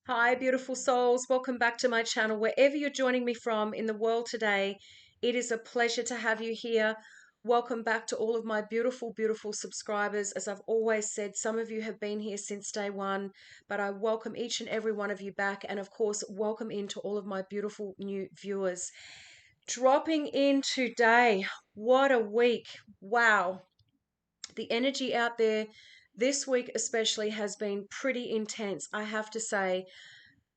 Hi, beautiful souls. Welcome back to my channel. Wherever you're joining me from in the world today, it is a pleasure to have you here. Welcome back to all of my beautiful, beautiful subscribers. As I've always said, some of you have been here since day one, but I welcome each and every one of you back. And of course, welcome into all of my beautiful new viewers. Dropping in today. What a week. Wow. The energy out there this week especially has been pretty intense, I have to say.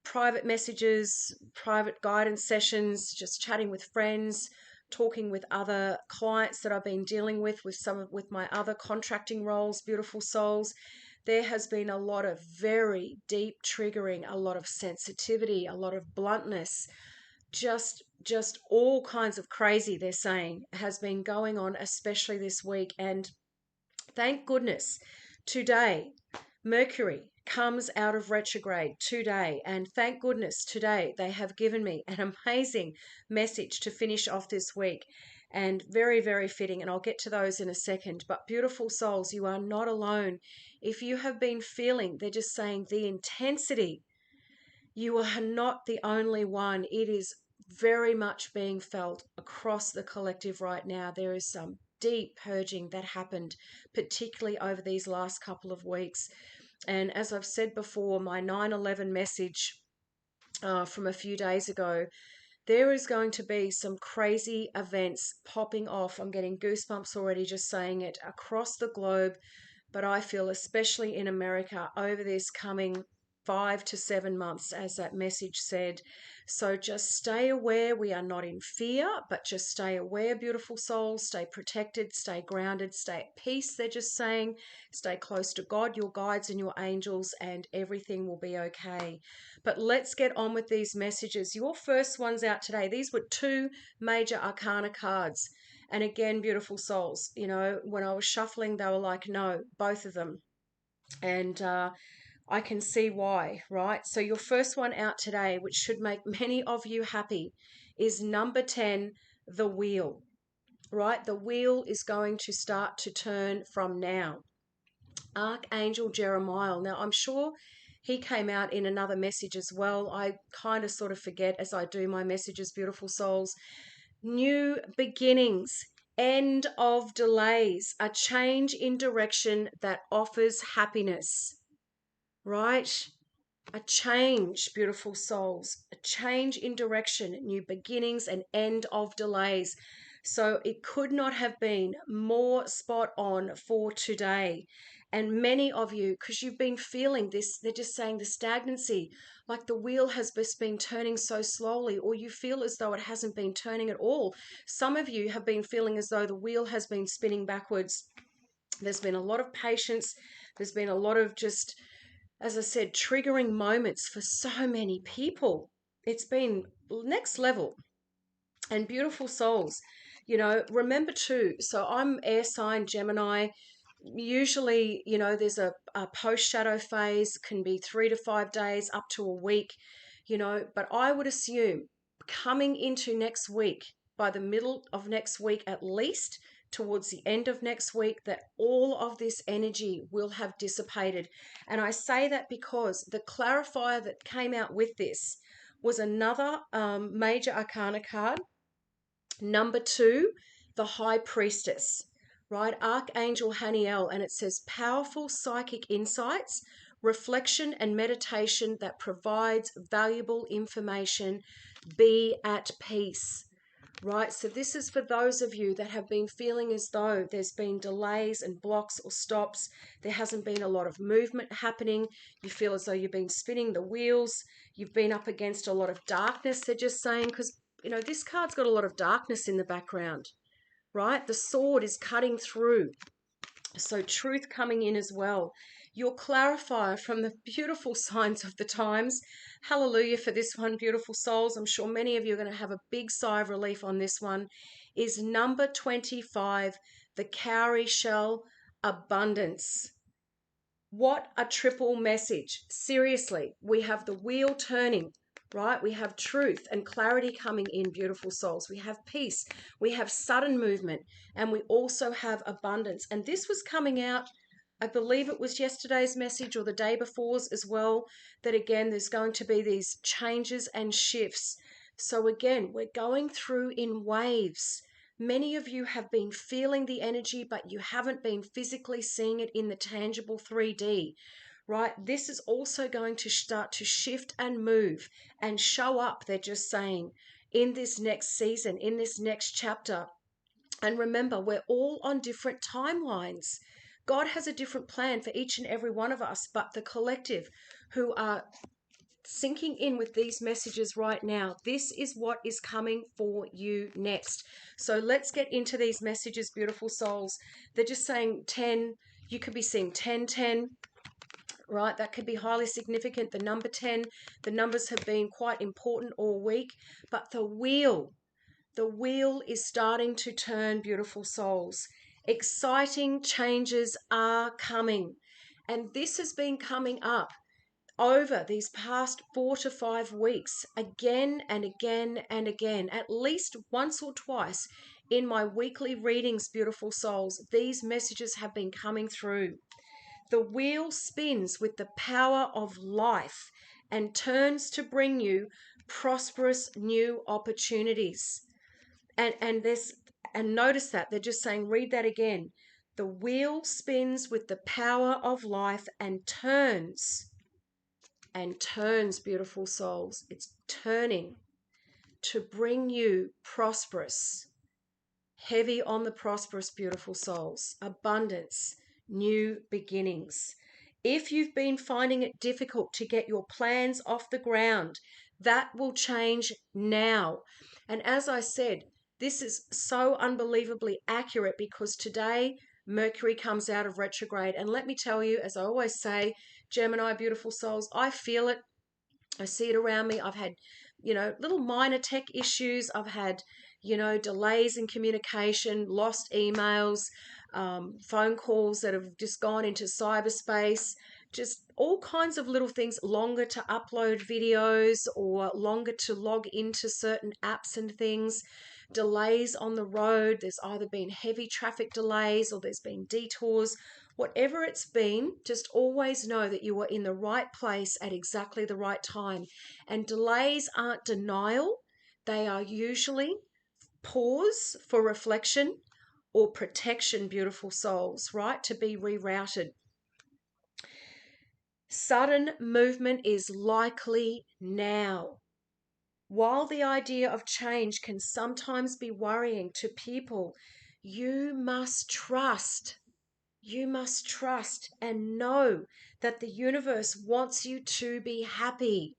Private messages, private guidance sessions, just chatting with friends, talking with other clients that I've been dealing with my other contracting roles, beautiful souls. There has been a lot of very deep triggering, a lot of sensitivity, a lot of bluntness, just all kinds of crazy, they're saying, has been going on, especially this week. And thank goodness today Mercury comes out of retrograde today, and thank goodness today they have given me an amazing message to finish off this week, and very, very fitting. And I'll get to those in a second. But beautiful souls, you are not alone. If you have been feeling, they're just saying the intensity, you are not the only one. It is very much being felt across the collective right now. There is some deep purging that happened, particularly over these last couple of weeks. And as I've said before, my 9/11 message from a few days ago, there is going to be some crazy events popping off. I'm getting goosebumps already just saying it, across the globe, but I feel especially in America over this coming 5 to 7 months, as that message said. So just stay aware. We are not in fear, but just stay aware, beautiful souls. Stay protected, stay grounded, stay at peace. They're just saying, stay close to God, your guides, and your angels, and everything will be okay. But let's get on with these messages. Your first ones out today, these were two major arcana cards. And again, beautiful souls, when I was shuffling, they were like, no, both of them. And I can see why, right? So your first one out today, which should make many of you happy, is number 10, the wheel, right? The wheel is going to start to turn from now. Archangel Jeremiah. Now, I'm sure he came out in another message as well. I kind of sort of forget as I do my messages, beautiful souls. New beginnings, end of delays, a change in direction that offers happiness, right? A change, beautiful souls, a change in direction, new beginnings, and end of delays. So it could not have been more spot on for today. And many of you, because you've been feeling this, they're just saying the stagnancy, like the wheel has just been turning so slowly, or you feel as though it hasn't been turning at all. Some of you have been feeling as though the wheel has been spinning backwards. There's been a lot of patience. There's been a lot of just, as I said, triggering moments for so many people. It's been next level. And beautiful souls, remember too, so I'm air sign Gemini. Usually, there's a post shadow phase, can be 3 to 5 days, up to a week, but I would assume coming into next week, by the middle of next week at least, towards the end of next week, that all of this energy will have dissipated. And I say that because the clarifier that came out with this was another major arcana card, number 2, the high priestess, right? Archangel Haniel, and it says powerful psychic insights, reflection and meditation that provides valuable information. Be at peace. Right, so this is for those of you that have been feeling as though there's been delays and blocks or stops. There hasn't been a lot of movement happening. You feel as though you've been spinning the wheels. You've been up against a lot of darkness, they're just saying, because, this card's got a lot of darkness in the background, right? The sword is cutting through. So truth coming in as well. Your clarifier from the beautiful signs of the times. Hallelujah for this one, beautiful souls. I'm sure many of you are going to have a big sigh of relief on this one. Is number 25, the cowrie shell, abundance. What a triple message. Seriously, we have the wheel turning, right? We have truth and clarity coming in, beautiful souls. We have peace. We have sudden movement, and we also have abundance. And this was coming out I believe it was yesterday's message or the day before's as well, that again, there's going to be these changes and shifts. So again, we're going through in waves. Many of you have been feeling the energy, but you haven't been physically seeing it in the tangible 3D, right? This is also going to start to shift and move and show up, they're just saying, in this next season, in this next chapter. And remember, we're all on different timelines. God has a different plan for each and every one of us, but the collective who are sinking in with these messages right now, this is what is coming for you next. So let's get into these messages, beautiful souls. They're just saying 10, you could be seeing 1010, right? That could be highly significant. The number 10, the numbers have been quite important all week, but the wheel is starting to turn, beautiful souls. Exciting changes are coming. And this has been coming up over these past 4 to 5 weeks, again and again and again, at least once or twice in my weekly readings, beautiful souls. These messages have been coming through. The wheel spins with the power of life and turns to bring you prosperous new opportunities. And notice that they're just saying, read that again. The wheel spins with the power of life and turns, beautiful souls. It's turning to bring you prosperous, heavy on the prosperous, beautiful souls, abundance, new beginnings. If you've been finding it difficult to get your plans off the ground, that will change now. And as I said, this is so unbelievably accurate because today Mercury comes out of retrograde. And let me tell you, as I always say, Gemini, beautiful souls, I feel it. I see it around me. I've had, little minor tech issues. I've had, delays in communication, lost emails, phone calls that have just gone into cyberspace, just all kinds of little things, longer to upload videos or longer to log into certain apps and things, delays on the road. There's either been heavy traffic delays or there's been detours. Whatever it's been, just always know that you are in the right place at exactly the right time. And delays aren't denial. They are usually pause for reflection or protection, beautiful souls, right? To be rerouted. Sudden movement is likely now. While the idea of change can sometimes be worrying to people, you must trust. You must trust and know that the universe wants you to be happy.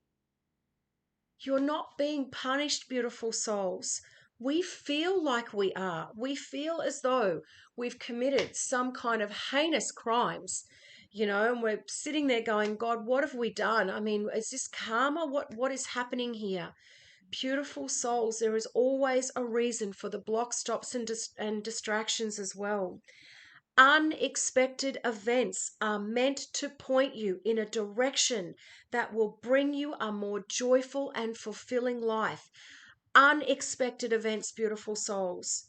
You're not being punished, beautiful souls. We feel like we are. We feel as though we've committed some kind of heinous crimes, and we're sitting there going, God, what have we done? I mean, is this karma? What is happening here? Beautiful souls, there is always a reason for the block stops and distractions as well. Unexpected events are meant to point you in a direction that will bring you a more joyful and fulfilling life. Unexpected events, beautiful souls.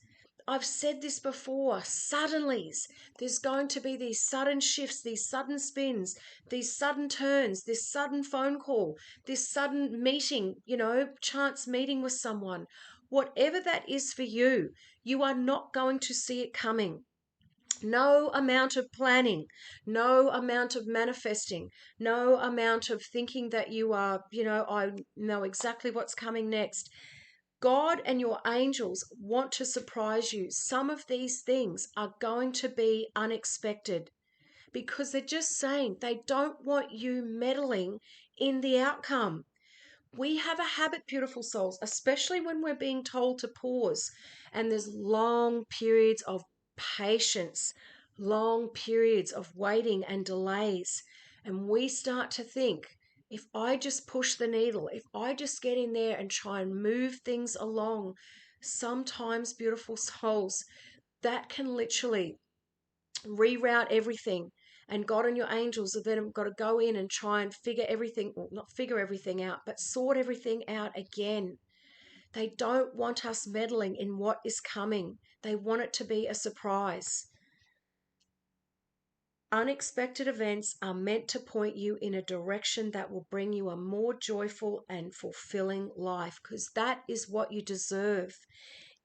I've said this before, suddenlies. There's going to be these sudden shifts, these sudden spins, these sudden turns, this sudden phone call, this sudden meeting, chance meeting with someone. Whatever that is for you, you are not going to see it coming. No amount of planning, no amount of manifesting, no amount of thinking that you are, I know exactly what's coming next. God and your angels want to surprise you. Some of these things are going to be unexpected because they're just saying they don't want you meddling in the outcome. We have a habit, beautiful souls, especially when we're being told to pause, and there's long periods of patience, long periods of waiting and delays. And we start to think, if I just push the needle, if I just get in there and try and move things along, sometimes, beautiful souls, that can literally reroute everything. And God and your angels have then got to go in and try and figure everything, well, not figure everything out, but sort everything out again. They don't want us meddling in what is coming. They want it to be a surprise. Unexpected events are meant to point you in a direction that will bring you a more joyful and fulfilling life, because that is what you deserve.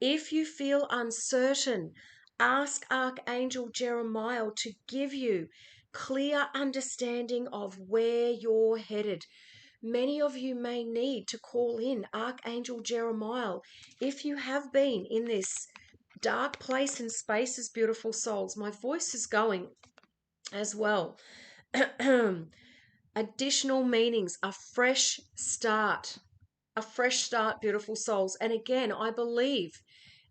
If you feel uncertain, ask Archangel Jeremiah to give you clear understanding of where you're headed. Many of you may need to call in Archangel Jeremiah if you have been in this dark place and spaces, beautiful souls. My voice is going as well. Additional meanings, a fresh start, beautiful souls. And again, I believe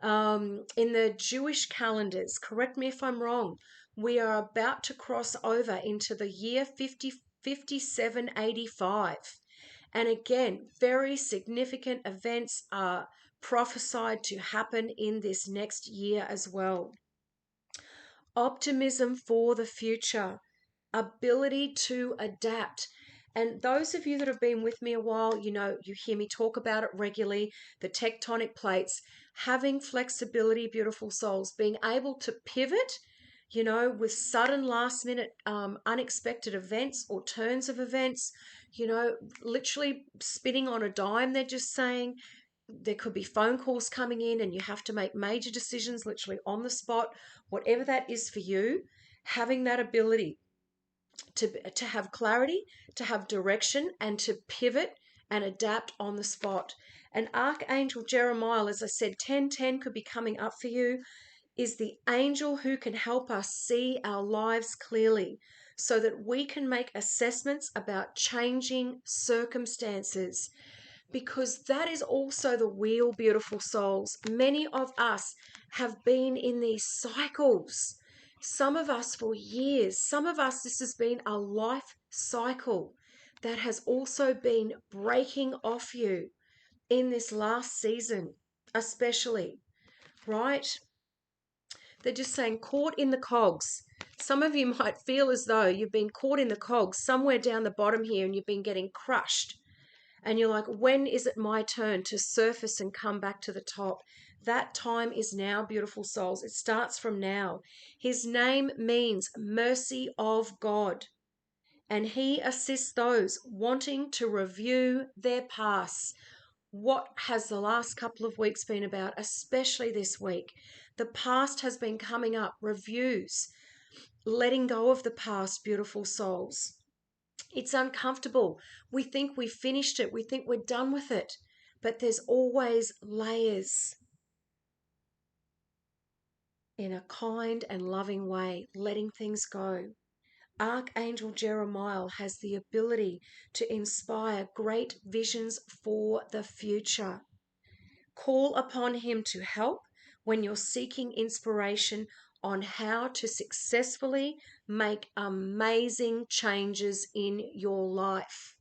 in the Jewish calendars, correct me if I'm wrong, we are about to cross over into the year 5785. And again, very significant events are prophesied to happen in this next year as well. Optimism for the future, ability to adapt. And those of you that have been with me a while, you know, you hear me talk about it regularly, the tectonic plates, having flexibility, beautiful souls, being able to pivot, you know, with sudden last minute unexpected events or turns of events, you know, literally spinning on a dime, they're just saying. There could be phone calls coming in and you have to make major decisions literally on the spot, whatever that is for you. Having that ability to have clarity, to have direction, and to pivot and adapt on the spot. And Archangel Jeremiah, as I said, 1010 could be coming up for you, is the angel who can help us see our lives clearly so that we can make assessments about changing circumstances, because that is also the wheel, beautiful souls. Many of us have been in these cycles, some of us for years, some of us, this has been a life cycle that has also been breaking off you in this last season, especially, right? They're just saying caught in the cogs. Some of you might feel as though you've been caught in the cogs somewhere down the bottom here and you've been getting crushed. And you're like, when is it my turn to surface and come back to the top? That time is now, beautiful souls. It starts from now. His name means mercy of God, and he assists those wanting to review their past. What has the last couple of weeks been about, especially this week? The past has been coming up, reviews, letting go of the past, beautiful souls. It's uncomfortable. We think we finished it. We think we're done with it. But there's always layers, in a kind and loving way, letting things go. Archangel Jeremiah has the ability to inspire great visions for the future. Call upon him to help when you're seeking inspiration on how to successfully make amazing changes in your life.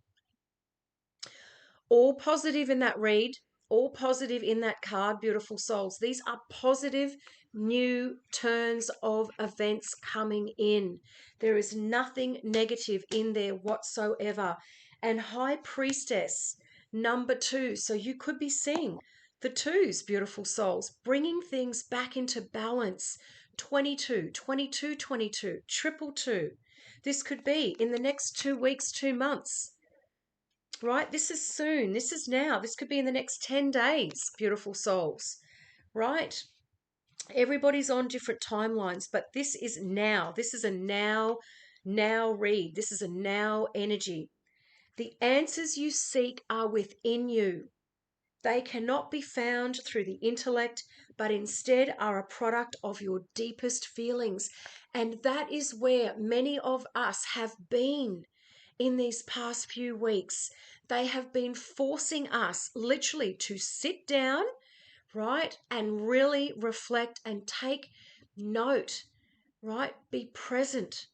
All positive in that read, all positive in that card, beautiful souls. These are positive new turns of events coming in. There is nothing negative in there whatsoever. And High Priestess, number 2. So you could be seeing the twos, beautiful souls, bringing things back into balance. 22, 22, 22, triple two. This could be in the next 2 weeks, 2 months. Right? This is soon. This is now. This could be in the next 10 days, beautiful souls. Right? Everybody's on different timelines, but this is now. This is a now read. This is a now energy. The answers you seek are within you. They cannot be found through the intellect, but instead are a product of your deepest feelings. And that is where many of us have been in these past few weeks. They have been forcing us literally to sit down, right, and really reflect and take note, right? Be present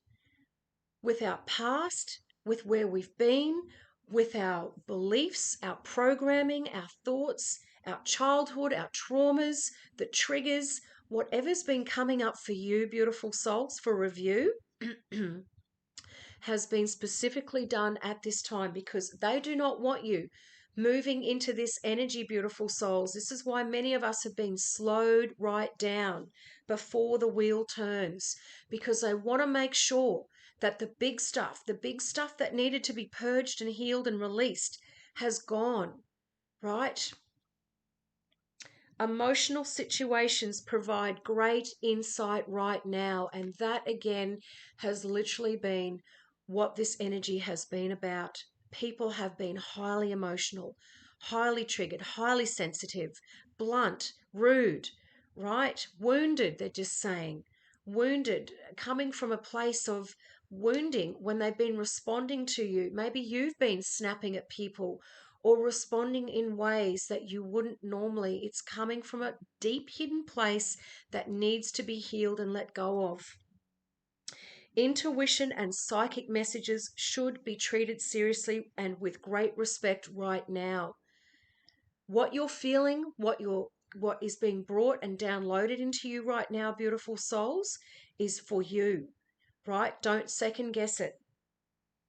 with our past, with where we've been, with our beliefs, our programming, our thoughts, our childhood, our traumas, the triggers, whatever's been coming up for you, beautiful souls, for review. Has been specifically done at this time because they do not want you moving into this energy, beautiful souls. This is why many of us have been slowed right down before the wheel turns, because they want to make sure that the big stuff that needed to be purged and healed and released has gone, right? Emotional situations provide great insight right now. And that again has literally been what this energy has been about. People have been highly emotional, highly triggered, highly sensitive, blunt, rude, right? Wounded, they're just saying. Wounded, coming from a place of wounding when they've been responding to you. Maybe you've been snapping at people or responding in ways that you wouldn't normally. It's coming from a deep hidden place that needs to be healed and let go of. Intuition and psychic messages should be treated seriously and with great respect right now. What you're feeling, what is being brought and downloaded into you right now, beautiful souls, is for you, right? Don't second guess it,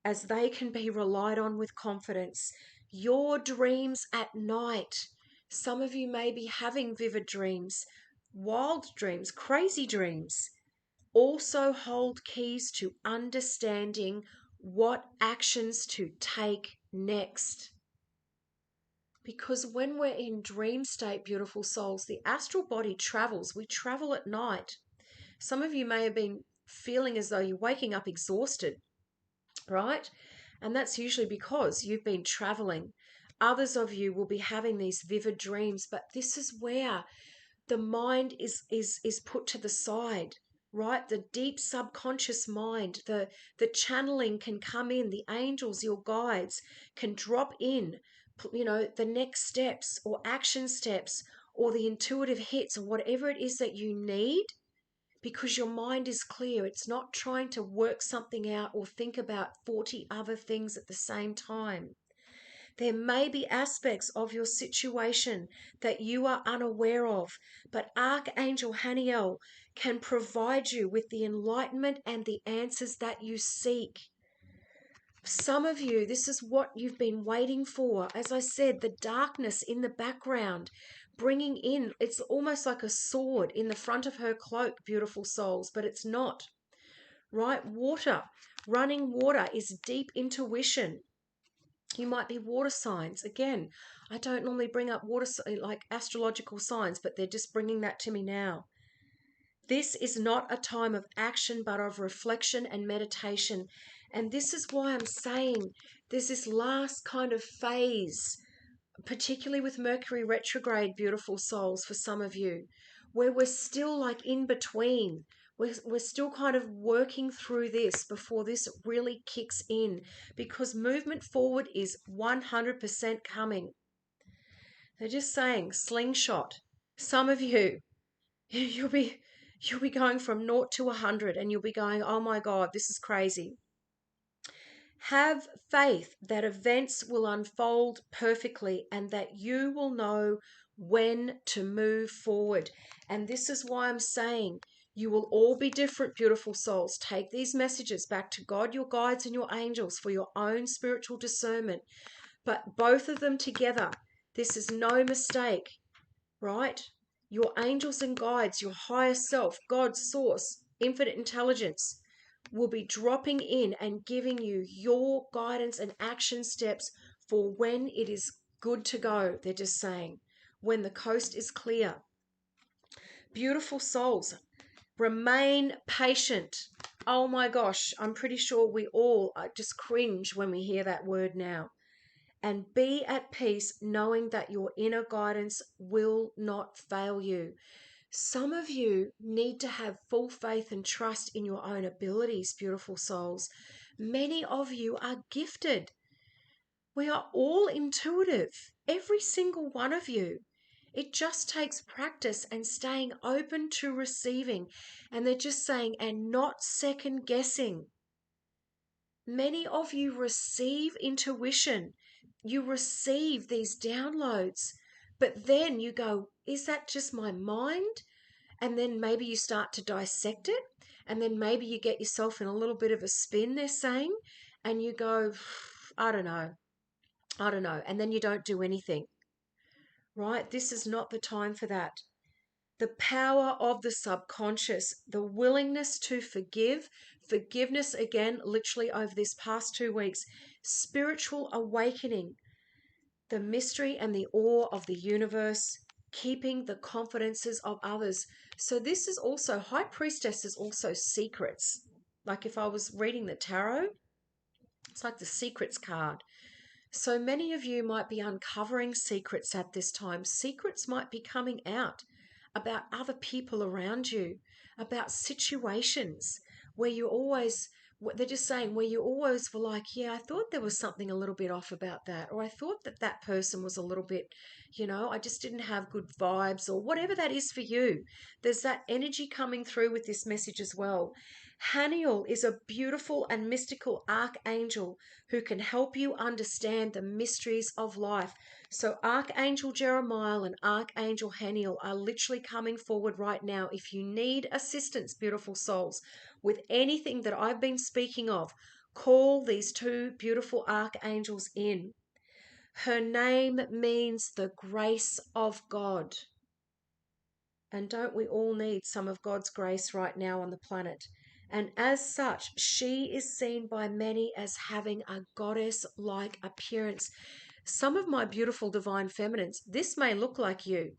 as they can be relied on with confidence. Your dreams at night. Some of you may be having vivid dreams, wild dreams, crazy dreams. Also hold keys to understanding what actions to take next. Because when we're in dream state, beautiful souls, the astral body travels. We travel at night. Some of you may have been feeling as though you're waking up exhausted, right? And that's usually because you've been traveling. Others of you will be having these vivid dreams, but this is where the mind is put to the side, right? The deep subconscious mind, the channeling can come in, the angels, your guides can drop in, the next steps or action steps or the intuitive hits or whatever it is that you need, because your mind is clear. It's not trying to work something out or think about 40 other things at the same time. There may be aspects of your situation that you are unaware of, but Archangel Haniel can provide you with the enlightenment and the answers that you seek. Some of you, this is what you've been waiting for. As I said, the darkness in the background, bringing in, it's almost like a sword in the front of her cloak, beautiful souls, but it's not, right? Water, running water is deep intuition. You might be water signs. Again, I don't normally bring up water like astrological signs, but they're just bringing that to me now. This is not a time of action, but of reflection and meditation. And this is why I'm saying there's this last kind of phase, particularly with Mercury retrograde, beautiful souls, for some of you, where we're still like in between. We're still kind of working through this before this really kicks in, because movement forward is 100% coming. They're just saying slingshot. Some of you, you'll be going from 0 to 100 and you'll be going, oh my God, this is crazy. Have faith that events will unfold perfectly and that you will know when to move forward. And this is why I'm saying you will all be different, beautiful souls. Take these messages back to God, your guides, and your angels for your own spiritual discernment. But both of them together, this is no mistake, right? Your angels and guides, your higher self, God's source, infinite intelligence, will be dropping in and giving you your guidance and action steps for when it is good to go. They're just saying, when the coast is clear. Beautiful souls, remain patient. Oh my gosh, I'm pretty sure we all just cringe when we hear that word now. And be at peace knowing that your inner guidance will not fail you. Some of you need to have full faith and trust in your own abilities, beautiful souls. Many of you are gifted. We are all intuitive, every single one of you. It just takes practice and staying open to receiving. And they're just saying, and not second guessing. Many of you receive intuition. You receive these downloads, but then you go, is that just my mind? And then maybe you start to dissect it, and then maybe you get yourself in a little bit of a spin, they're saying, and you go, I don't know, and then you don't do anything, right? This is not the time for that. The power of the subconscious, the willingness to forgive, forgiveness again, literally over this past 2 weeks, spiritual awakening, the mystery and the awe of the universe, keeping the confidences of others. So this is also, High Priestess is also secrets. Like if I was reading the tarot, it's like the secrets card. So many of you might be uncovering secrets at this time. Secrets might be coming out about other people around you, about situations where you always, they're just saying, where you always were like, yeah, I thought there was something a little bit off about that, or I thought that that person was a little bit, I just didn't have good vibes, or whatever that is for you. There's that energy coming through with this message as well. Haniel is a beautiful and mystical archangel who can help you understand the mysteries of life. So Archangel Jeremiah and Archangel Haniel are literally coming forward right now. If you need assistance, beautiful souls, with anything that I've been speaking of, call these two beautiful archangels in. Her name means the grace of God. And don't we all need some of God's grace right now on the planet? And as such, she is seen by many as having a goddess-like appearance. Some of my beautiful divine feminines, this may look like you.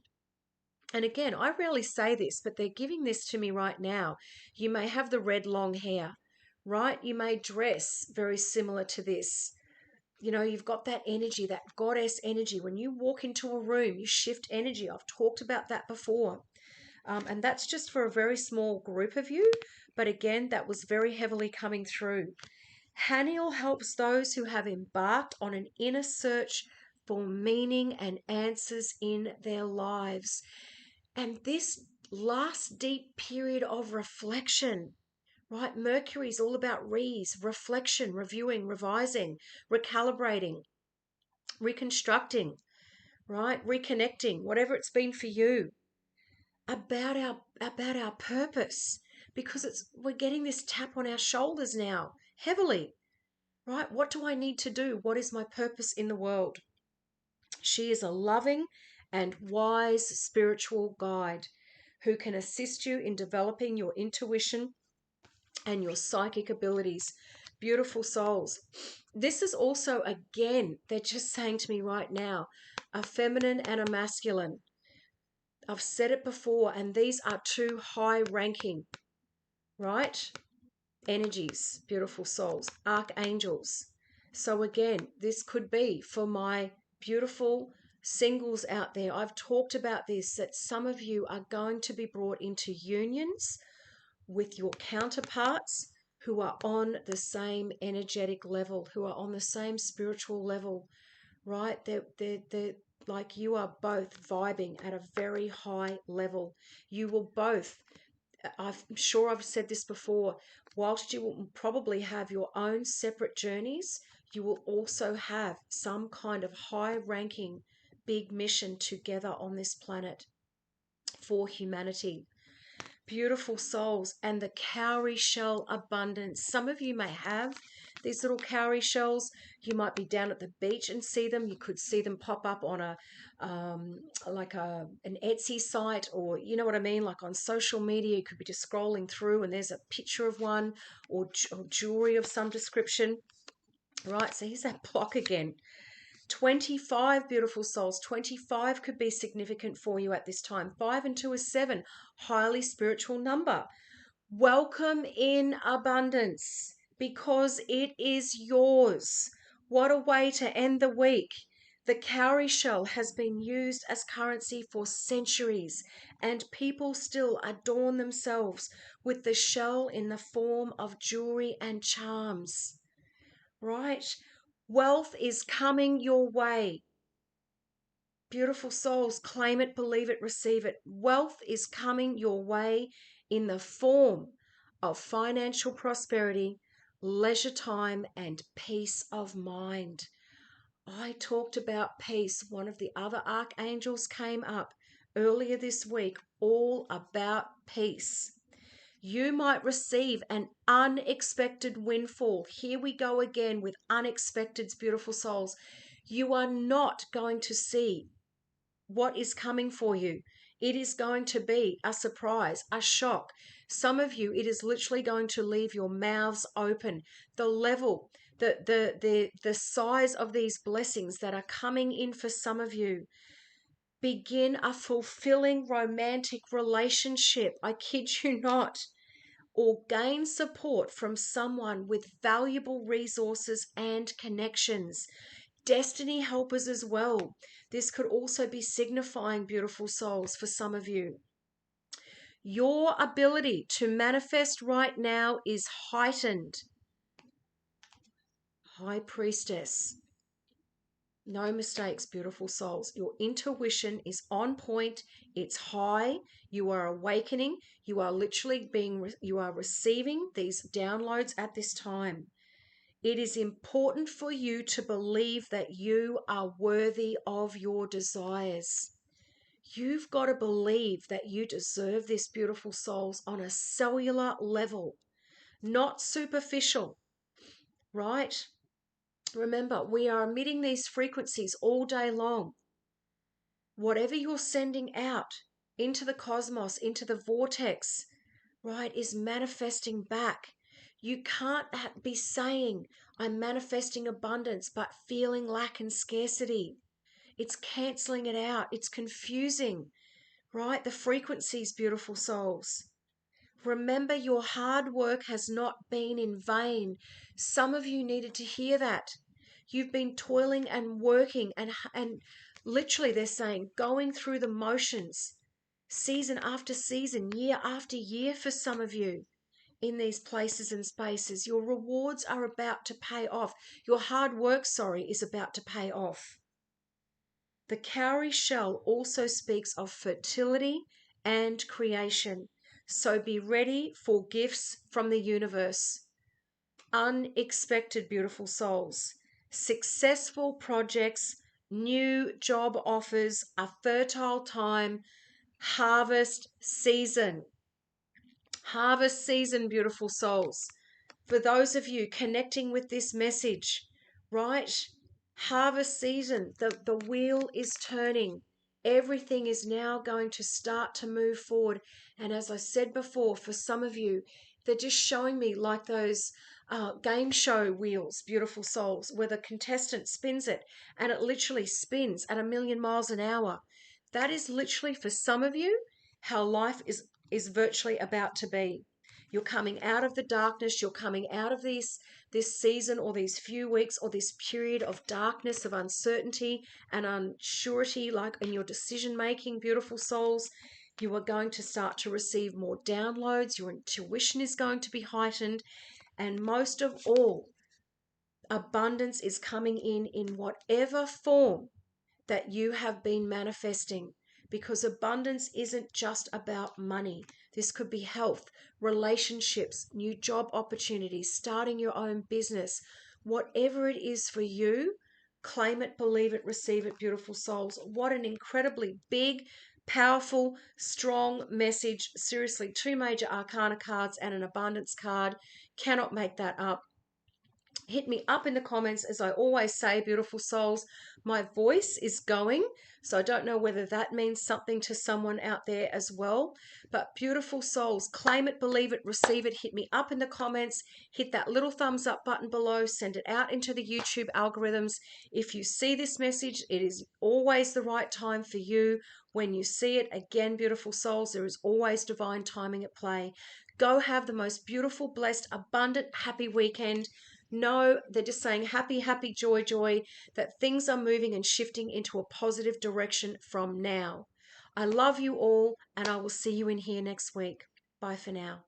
And again, I rarely say this, but they're giving this to me right now. You may have the red long hair, right? You may dress very similar to this. You've got that energy, that goddess energy. When you walk into a room, you shift energy. I've talked about that before. And that's just for a very small group of you. But again, that was very heavily coming through. Haniel helps those who have embarked on an inner search for meaning and answers in their lives. And this last deep period of reflection, right? Mercury is all about reflection, reviewing, revising, recalibrating, reconstructing, right? Reconnecting, whatever it's been for you, about our purpose, because we're getting this tap on our shoulders now, heavily, right? What do I need to do? What is my purpose in the world? She is a loving and wise spiritual guide who can assist you in developing your intuition and your psychic abilities. Beautiful souls. This is also, again, they're just saying to me right now, a feminine and a masculine. I've said it before, and these are two high-ranking, right? Energies, beautiful souls, archangels. So again, this could be for my beautiful singles out there. I've talked about this, that some of you are going to be brought into unions with your counterparts who are on the same energetic level, who are on the same spiritual level, right? They're like, you are both vibing at a very high level. You will both, I'm sure I've said this before, whilst you will probably have your own separate journeys, you will also have some kind of high-ranking big mission together on this planet for humanity. Beautiful souls. And the cowrie shell abundance. Some of you may have these little cowrie shells. You might be down at the beach and see them. You could see them pop up on an Etsy site, or you know what I mean, like on social media. You could be just scrolling through and there's a picture of one, or jewelry of some description, right? So here's that block again. 25, beautiful souls. 25 could be significant for you at this time. 5 and 2 is 7. Highly spiritual number. Welcome in abundance, because it is yours. What a way to end the week. The cowrie shell has been used as currency for centuries, and people still adorn themselves with the shell in the form of jewelry and charms, right? Wealth is coming your way. Beautiful souls, claim it, believe it, receive it. Wealth is coming your way in the form of financial prosperity, leisure time, and peace of mind. I talked about peace. One of the other archangels came up earlier this week, all about peace. You might receive an unexpected windfall. Here we go again with unexpected, beautiful souls. You are not going to see what is coming for you It is going to be a surprise, a shock. Some of you, it is literally going to leave your mouths open. The level, the size of these blessings that are coming in for some of you. Begin a fulfilling romantic relationship. I kid you not. Or gain support from someone with valuable resources and connections. Destiny helpers as well. This could also be signifying, beautiful souls, for some of you. Your ability to manifest right now is heightened. High Priestess. No mistakes, beautiful souls. Your intuition is on point. It's high. You are awakening. You are literally you are receiving these downloads at this time. It is important for you to believe that you are worthy of your desires. You've got to believe that you deserve this, beautiful souls, on a cellular level, not superficial, right? Remember, we are emitting these frequencies all day long. Whatever you're sending out into the cosmos, into the vortex, right, is manifesting back. You can't be saying, I'm manifesting abundance, but feeling lack and scarcity. It's canceling it out. It's confusing, right? The frequencies, beautiful souls. Remember, your hard work has not been in vain. Some of you needed to hear that. You've been toiling and working and literally they're saying going through the motions season after season, year after year for some of you in these places and spaces. Your rewards are about to pay off. Your hard work, is about to pay off. The cowrie shell also speaks of fertility and creation. So be ready for gifts from the universe. Unexpected, beautiful souls. Successful projects, new job offers, a fertile time, harvest season. Harvest season, beautiful souls. For those of you connecting with this message, right? Harvest season, the wheel is turning. Everything is now going to start to move forward. And as I said before, for some of you, they're just showing me like those game show wheels, beautiful souls, where the contestant spins it and it literally spins at 1,000,000 miles an hour. That is literally for some of you how life is virtually about to be. You're coming out of the darkness. You're coming out of this season or these few weeks or this period of darkness, of uncertainty and unsurety, like in your decision making, beautiful souls. You are going to start to receive more downloads. Your intuition is going to be heightened. And most of all, abundance is coming in whatever form that you have been manifesting, because abundance isn't just about money. This could be health, relationships, new job opportunities, starting your own business. Whatever it is for you, claim it, believe it, receive it, beautiful souls. What an incredibly big, powerful, strong message. Seriously, 2 major arcana cards and an abundance card. Cannot make that up. Hit me up in the comments. As I always say, beautiful souls, my voice is going, so I don't know whether that means something to someone out there as well. But beautiful souls, claim it, believe it, receive it. Hit me up in the comments. Hit that little thumbs up button below. Send it out into the YouTube algorithms. If you see this message, it is always the right time for you. When you see it, again, beautiful souls, there is always divine timing at play. Go have the most beautiful, blessed, abundant, happy weekend. No, they're just saying happy, happy, joy, joy, that things are moving and shifting into a positive direction from now. I love you all, and I will see you in here next week. Bye for now.